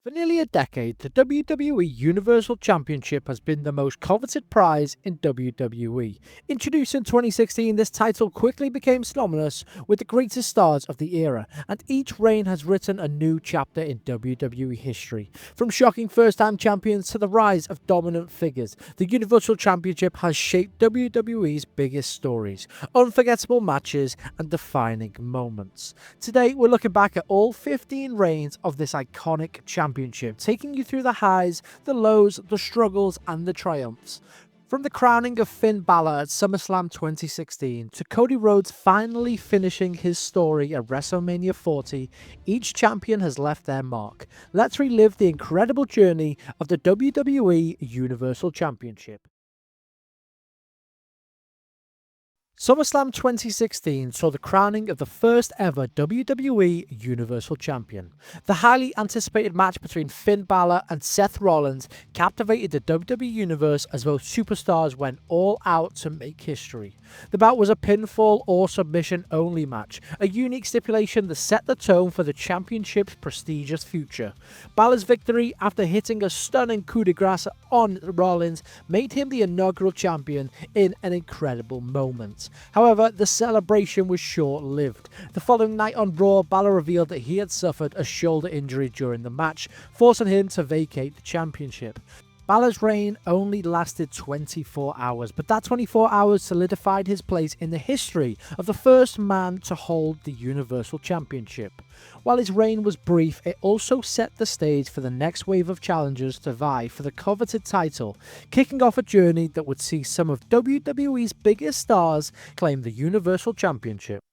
For nearly a decade, the WWE Universal Championship has been the most coveted prize in WWE. Introduced in 2016, this title quickly became synonymous with the greatest stars of the era, and each reign has written a new chapter in WWE history. From shocking first-time champions to the rise of dominant figures, the Universal Championship has shaped WWE's biggest stories, unforgettable matches, and defining moments. Today, we're looking back at all 15 reigns of this iconic championship, taking you through the highs, the lows, the struggles, and the triumphs. From the crowning of Finn Bálor at SummerSlam 2016 to Cody Rhodes finally finishing his story at WrestleMania 40, each champion has left their mark. Let's relive the incredible journey of the WWE Universal Championship. SummerSlam 2016 saw the crowning of the first ever WWE Universal Champion. The highly anticipated match between Finn Bálor and Seth Rollins captivated the WWE Universe as both superstars went all out to make history. The bout was a pinfall or submission only match, a unique stipulation that set the tone for the championship's prestigious future. Balor's victory after hitting a stunning coup de grace on Rollins made him the inaugural champion in an incredible moment. However, the celebration was short-lived. The following night on Raw, Balor revealed that he had suffered a shoulder injury during the match, forcing him to vacate the championship. Balor's reign only lasted 24 hours, but that 24 hours solidified his place in the history of the first man to hold the Universal Championship. While his reign was brief, it also set the stage for the next wave of challengers to vie for the coveted title, kicking off a journey that would see some of WWE's biggest stars claim the Universal Championship.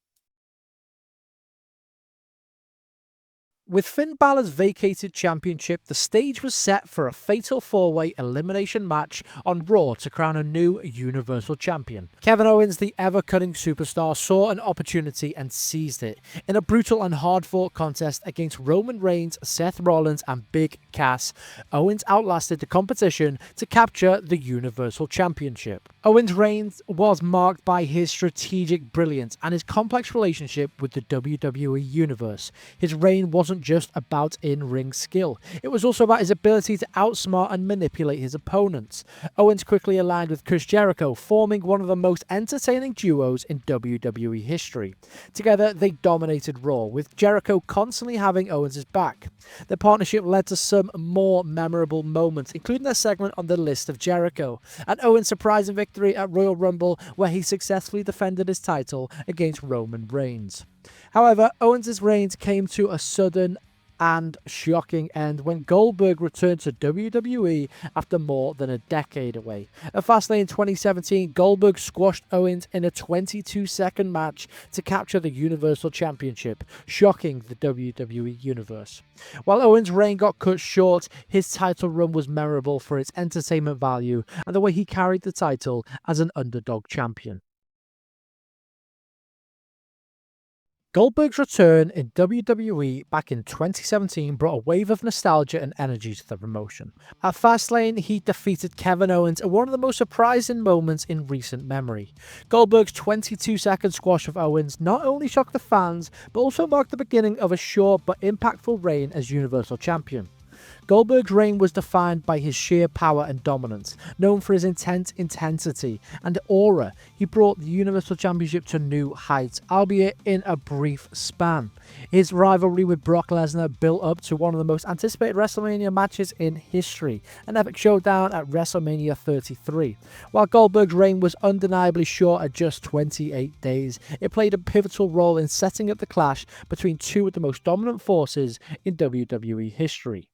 With Finn Balor's vacated championship, the stage was set for a fatal four-way elimination match on Raw to crown a new Universal Champion. Kevin Owens, the ever-cunning superstar, saw an opportunity and seized it. In a brutal and hard-fought contest against Roman Reigns, Seth Rollins, and Big Cass, Owens outlasted the competition to capture the Universal Championship. Owens' reign was marked by his strategic brilliance and his complex relationship with the WWE Universe. His reign wasn't just about in-ring skill. It was also about his ability to outsmart and manipulate his opponents. Owens quickly aligned with Chris Jericho, forming one of the most entertaining duos in WWE history. Together, they dominated Raw, with Jericho constantly having Owens' back. Their partnership led to some more memorable moments, including their segment on the List of Jericho, and Owens' surprising victory at Royal Rumble, where he successfully defended his title against Roman Reigns. However, Owens' reign came to a sudden and shocking end when Goldberg returned to WWE after more than a decade away. At Fastlane 2017, Goldberg squashed Owens in a 22-second match to capture the Universal Championship, shocking the WWE Universe. While Owens' reign got cut short, his title run was memorable for its entertainment value and the way he carried the title as an underdog champion. Goldberg's return in WWE back in 2017 brought a wave of nostalgia and energy to the promotion. At Fastlane, he defeated Kevin Owens in one of the most surprising moments in recent memory. Goldberg's 22-second squash of Owens not only shocked the fans, but also marked the beginning of a short but impactful reign as Universal Champion. Goldberg's reign was defined by his sheer power and dominance. Known for his intense intensity and aura, he brought the Universal Championship to new heights, albeit in a brief span. His rivalry with Brock Lesnar built up to one of the most anticipated WrestleMania matches in history, an epic showdown at WrestleMania 33. While Goldberg's reign was undeniably short at just 28 days, it played a pivotal role in setting up the clash between two of the most dominant forces in WWE history.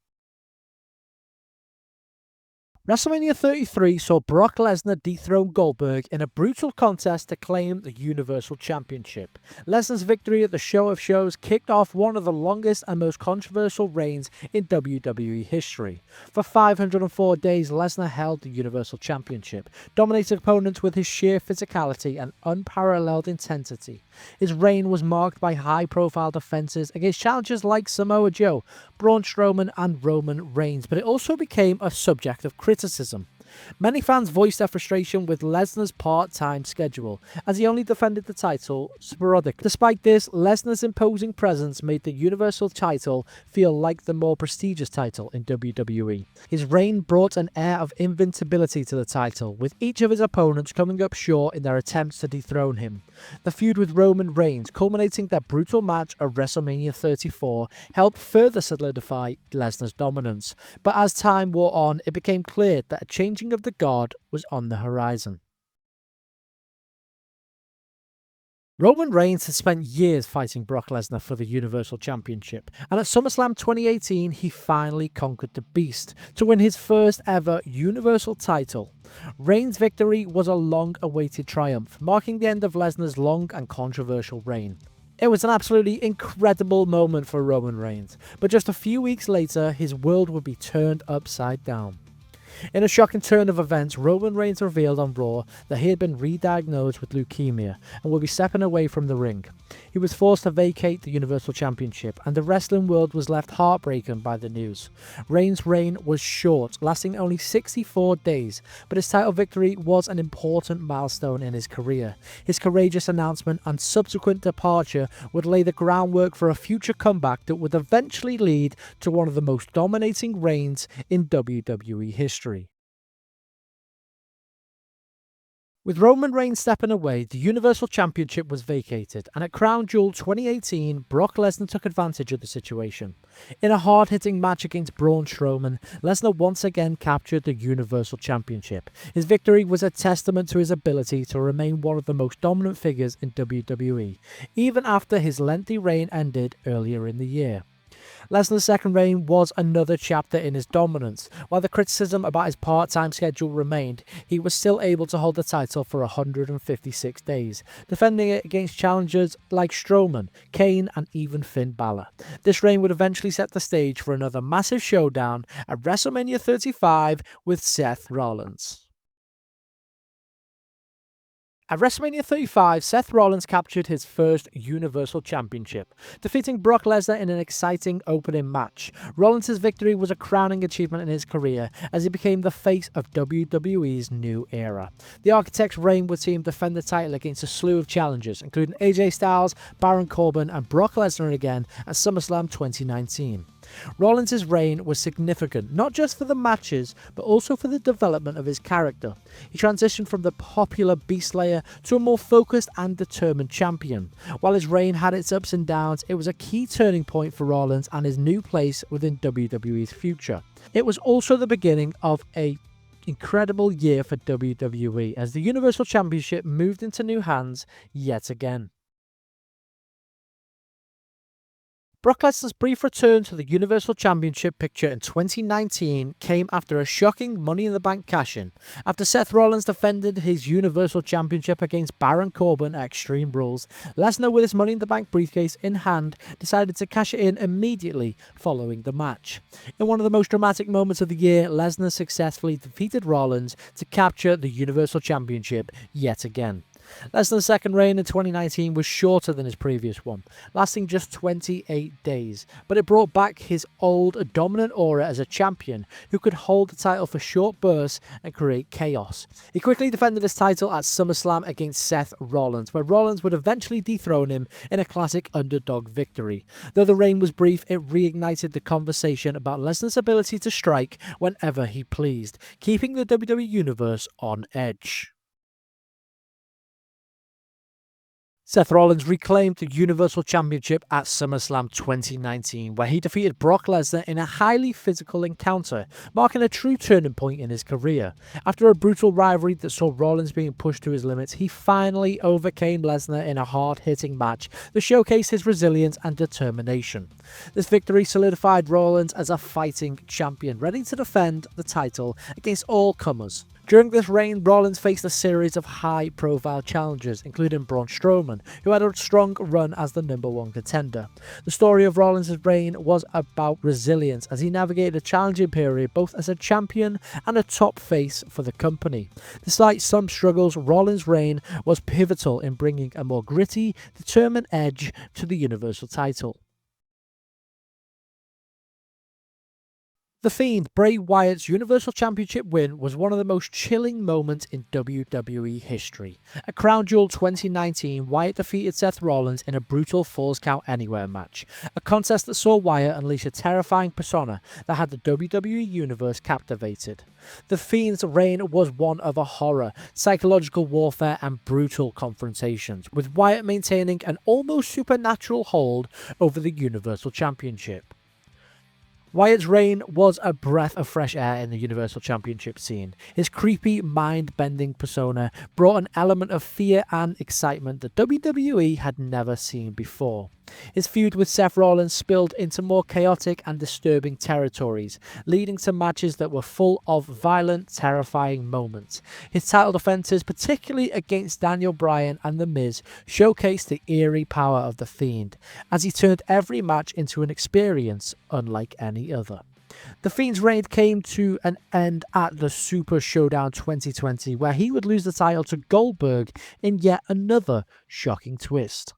WrestleMania 33 saw Brock Lesnar dethrone Goldberg in a brutal contest to claim the Universal Championship. Lesnar's victory at the Show of Shows kicked off one of the longest and most controversial reigns in WWE history. For 504 days, Lesnar held the Universal Championship, dominating opponents with his sheer physicality and unparalleled intensity. His reign was marked by high-profile defenses against challengers like Samoa Joe, Braun Strowman, and Roman Reigns, but it also became a subject of criticism. Many fans voiced their frustration with Lesnar's part-time schedule, as he only defended the title sporadically. Despite this, Lesnar's imposing presence made the Universal title feel like the more prestigious title in WWE. His reign brought an air of invincibility to the title, with each of his opponents coming up short in their attempts to dethrone him. The feud with Roman Reigns, culminating their brutal match at WrestleMania 34, helped further solidify Lesnar's dominance, but as time wore on, it became clear that a changing of the guard was on the horizon. Roman Reigns had spent years fighting Brock Lesnar for the Universal Championship, and at SummerSlam 2018 he finally conquered the Beast to win his first ever Universal title. Reigns' victory was a long-awaited triumph, marking the end of Lesnar's long and controversial reign. It was an absolutely incredible moment for Roman Reigns, but just a few weeks later his world would be turned upside down. In a shocking turn of events, Roman Reigns revealed on Raw that he had been re-diagnosed with leukemia and would be stepping away from the ring. He was forced to vacate the Universal Championship, and the wrestling world was left heartbroken by the news. Reigns' reign was short, lasting only 64 days, but his title victory was an important milestone in his career. His courageous announcement and subsequent departure would lay the groundwork for a future comeback that would eventually lead to one of the most dominating reigns in WWE history. With Roman Reigns stepping away, the Universal Championship was vacated, and at Crown Jewel 2018, Brock Lesnar took advantage of the situation. In a hard-hitting match against Braun Strowman, Lesnar once again captured the Universal Championship. His victory was a testament to his ability to remain one of the most dominant figures in WWE, even after his lengthy reign ended earlier in the year. Lesnar's second reign was another chapter in his dominance. While the criticism about his part-time schedule remained, he was still able to hold the title for 156 days, defending it against challengers like Strowman, Kane, and even Finn Bálor. This reign would eventually set the stage for another massive showdown at WrestleMania 35 with Seth Rollins. At WrestleMania 35, Seth Rollins captured his first Universal Championship, defeating Brock Lesnar in an exciting opening match. Rollins' victory was a crowning achievement in his career as he became the face of WWE's new era. The Architects' reign would see him defend the title against a slew of challengers, including AJ Styles, Baron Corbin, and Brock Lesnar again at SummerSlam 2019. Rollins' reign was significant, not just for the matches, but also for the development of his character. He transitioned from the popular Beast Slayer to a more focused and determined champion. While his reign had its ups and downs, it was a key turning point for Rollins and his new place within WWE's future. It was also the beginning of an incredible year for WWE as the Universal Championship moved into new hands yet again. Brock Lesnar's brief return to the Universal Championship picture in 2019 came after a shocking Money in the Bank cash-in. After Seth Rollins defended his Universal Championship against Baron Corbin at Extreme Rules, Lesnar, with his Money in the Bank briefcase in hand, decided to cash it in immediately following the match. In one of the most dramatic moments of the year, Lesnar successfully defeated Rollins to capture the Universal Championship yet again. Lesnar's second reign in 2019 was shorter than his previous one, lasting just 28 days, but it brought back his old dominant aura as a champion who could hold the title for short bursts and create chaos. He quickly defended his title at SummerSlam against Seth Rollins, where Rollins would eventually dethrone him in a classic underdog victory. Though the reign was brief, it reignited the conversation about Lesnar's ability to strike whenever he pleased, keeping the WWE Universe on edge. Seth Rollins reclaimed the Universal Championship at SummerSlam 2019, where he defeated Brock Lesnar in a highly physical encounter, marking a true turning point in his career. After a brutal rivalry that saw Rollins being pushed to his limits, he finally overcame Lesnar in a hard-hitting match that showcased his resilience and determination. This victory solidified Rollins as a fighting champion, ready to defend the title against all comers. During this reign, Rollins faced a series of high-profile challengers, including Braun Strowman, who had a strong run as the number one contender. The story of Rollins' reign was about resilience as he navigated a challenging period both as a champion and a top face for the company. Despite some struggles, Rollins' reign was pivotal in bringing a more gritty, determined edge to the Universal title. The Fiend, Bray Wyatt's Universal Championship win was one of the most chilling moments in WWE history. At Crown Jewel 2019, Wyatt defeated Seth Rollins in a brutal Falls Count Anywhere match, a contest that saw Wyatt unleash a terrifying persona that had the WWE Universe captivated. The Fiend's reign was one of a horror, psychological warfare and brutal confrontations, with Wyatt maintaining an almost supernatural hold over the Universal Championship. Wyatt's reign was a breath of fresh air in the Universal Championship scene. His creepy, mind-bending persona brought an element of fear and excitement that WWE had never seen before. His feud with Seth Rollins spilled into more chaotic and disturbing territories, leading to matches that were full of violent, terrifying moments. His title defenses, particularly against Daniel Bryan and The Miz, showcased the eerie power of The Fiend, as he turned every match into an experience unlike any other. The Fiend's reign came to an end at the Super Showdown 2020, where he would lose the title to Goldberg in yet another shocking twist.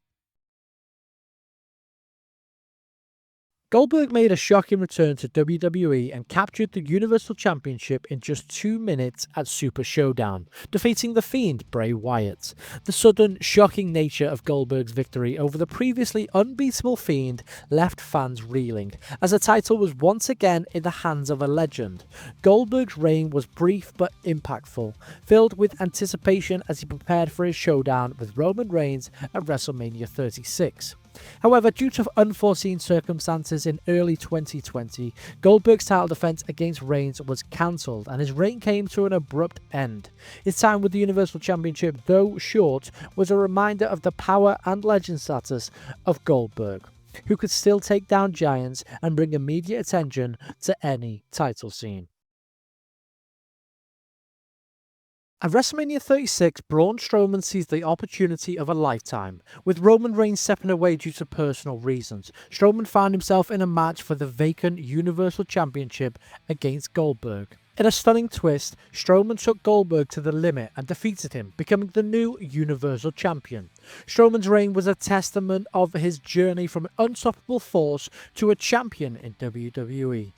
Goldberg made a shocking return to WWE and captured the Universal Championship in just 2 minutes at Super Showdown, defeating The Fiend, Bray Wyatt. The sudden, shocking nature of Goldberg's victory over the previously unbeatable Fiend left fans reeling, as the title was once again in the hands of a legend. Goldberg's reign was brief but impactful, filled with anticipation as he prepared for his showdown with Roman Reigns at WrestleMania 36. However, due to unforeseen circumstances in early 2020, Goldberg's title defense against Reigns was cancelled and his reign came to an abrupt end. His time with the Universal Championship, though short, was a reminder of the power and legend status of Goldberg, who could still take down giants and bring immediate attention to any title scene. At WrestleMania 36, Braun Strowman seized the opportunity of a lifetime. With Roman Reigns stepping away due to personal reasons, Strowman found himself in a match for the vacant Universal Championship against Goldberg. In a stunning twist, Strowman took Goldberg to the limit and defeated him, becoming the new Universal Champion. Strowman's reign was a testament of his journey from an unstoppable force to a champion in WWE.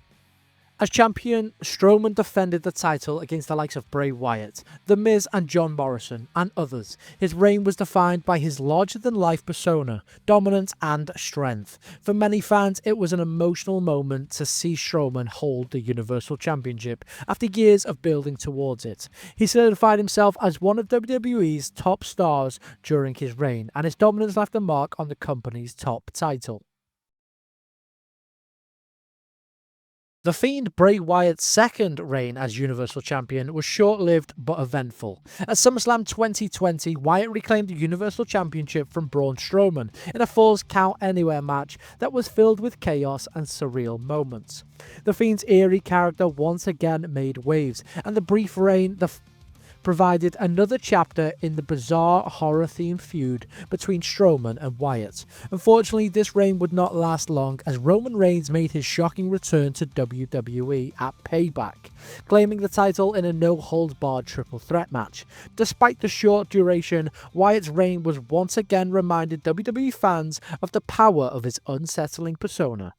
As champion, Strowman defended the title against the likes of Bray Wyatt, The Miz and John Morrison, and others. His reign was defined by his larger-than-life persona, dominance and strength. For many fans, it was an emotional moment to see Strowman hold the Universal Championship after years of building towards it. He solidified himself as one of WWE's top stars during his reign, and his dominance left a mark on the company's top title. The Fiend, Bray Wyatt's second reign as Universal Champion, was short-lived but eventful. At SummerSlam 2020, Wyatt reclaimed the Universal Championship from Braun Strowman in a Falls Count Anywhere match that was filled with chaos and surreal moments. The Fiend's eerie character once again made waves, and the brief reign provided another chapter in the bizarre horror-themed feud between Strowman and Wyatt. Unfortunately, this reign would not last long as Roman Reigns made his shocking return to WWE at Payback, claiming the title in a no-holds-barred triple threat match. Despite the short duration, Wyatt's reign was once again reminded WWE fans of the power of his unsettling persona.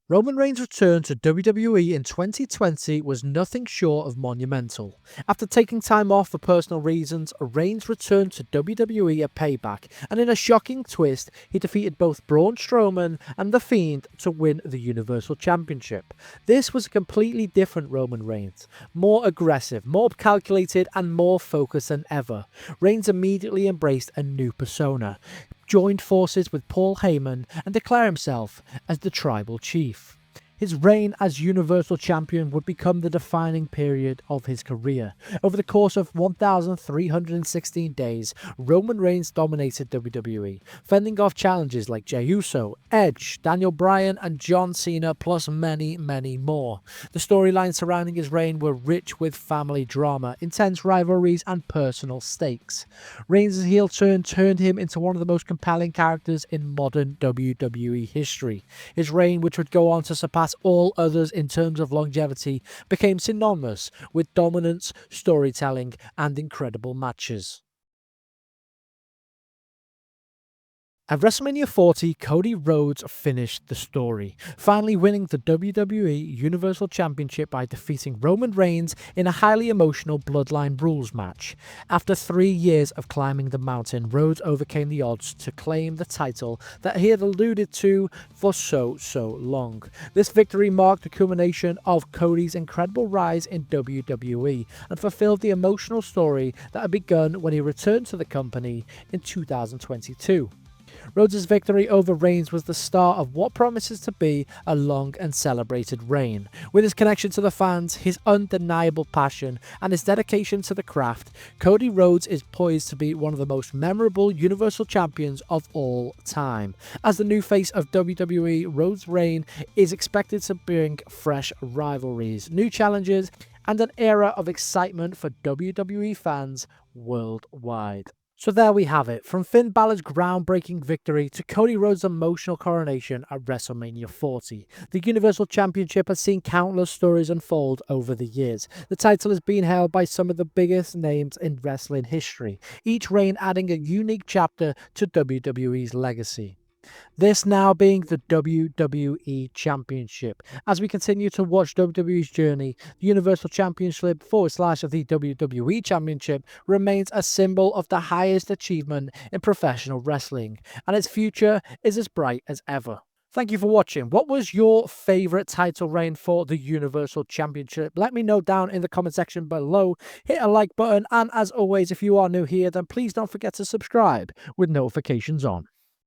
Roman Reigns' return to WWE in 2020 was nothing short of monumental. After taking time off for personal reasons, Reigns returned to WWE at Payback, and in a shocking twist, he defeated both Braun Strowman and The Fiend to win the Universal Championship. This was a completely different Roman Reigns, more aggressive, more calculated, and more focused than ever. Reigns immediately embraced a new persona, joined forces with Paul Heyman, and declared himself as the Tribal Chief. His reign as Universal Champion would become the defining period of his career. Over the course of 1,316 days, Roman Reigns dominated WWE, fending off challenges like Jey Uso, Edge, Daniel Bryan, and John Cena, plus many, many more. The storylines surrounding his reign were rich with family drama, intense rivalries, and personal stakes. Reigns' heel turn turned him into one of the most compelling characters in modern WWE history. His reign, which would go on to surpass all others in terms of longevity, became synonymous with dominance, storytelling, and incredible matches. At WrestleMania 40, Cody Rhodes finished the story, finally winning the WWE Universal Championship by defeating Roman Reigns in a highly emotional Bloodline Rules match. After 3 years of climbing the mountain, Rhodes overcame the odds to claim the title that he had alluded to for so long. This victory marked the culmination of Cody's incredible rise in WWE and fulfilled the emotional story that had begun when he returned to the company in 2022. Rhodes' victory over Reigns was the start of what promises to be a long and celebrated reign. With his connection to the fans, his undeniable passion, and his dedication to the craft, Cody Rhodes is poised to be one of the most memorable Universal Champions of all time. As the new face of WWE, Rhodes' reign is expected to bring fresh rivalries, new challenges, and an era of excitement for WWE fans worldwide. So there we have it, from Finn Bálor's groundbreaking victory to Cody Rhodes' emotional coronation at WrestleMania 40. The Universal Championship has seen countless stories unfold over the years. The title has been held by some of the biggest names in wrestling history, each reign adding a unique chapter to WWE's legacy. This now being the WWE Championship. As we continue to watch WWE's journey, the Universal Championship / the WWE Championship remains a symbol of the highest achievement in professional wrestling, and its future is as bright as ever. Thank you for watching. What was your favourite title reign for the Universal Championship? Let me know down in the comment section below. Hit a like button, and as always, if you are new here, then please don't forget to subscribe with notifications on.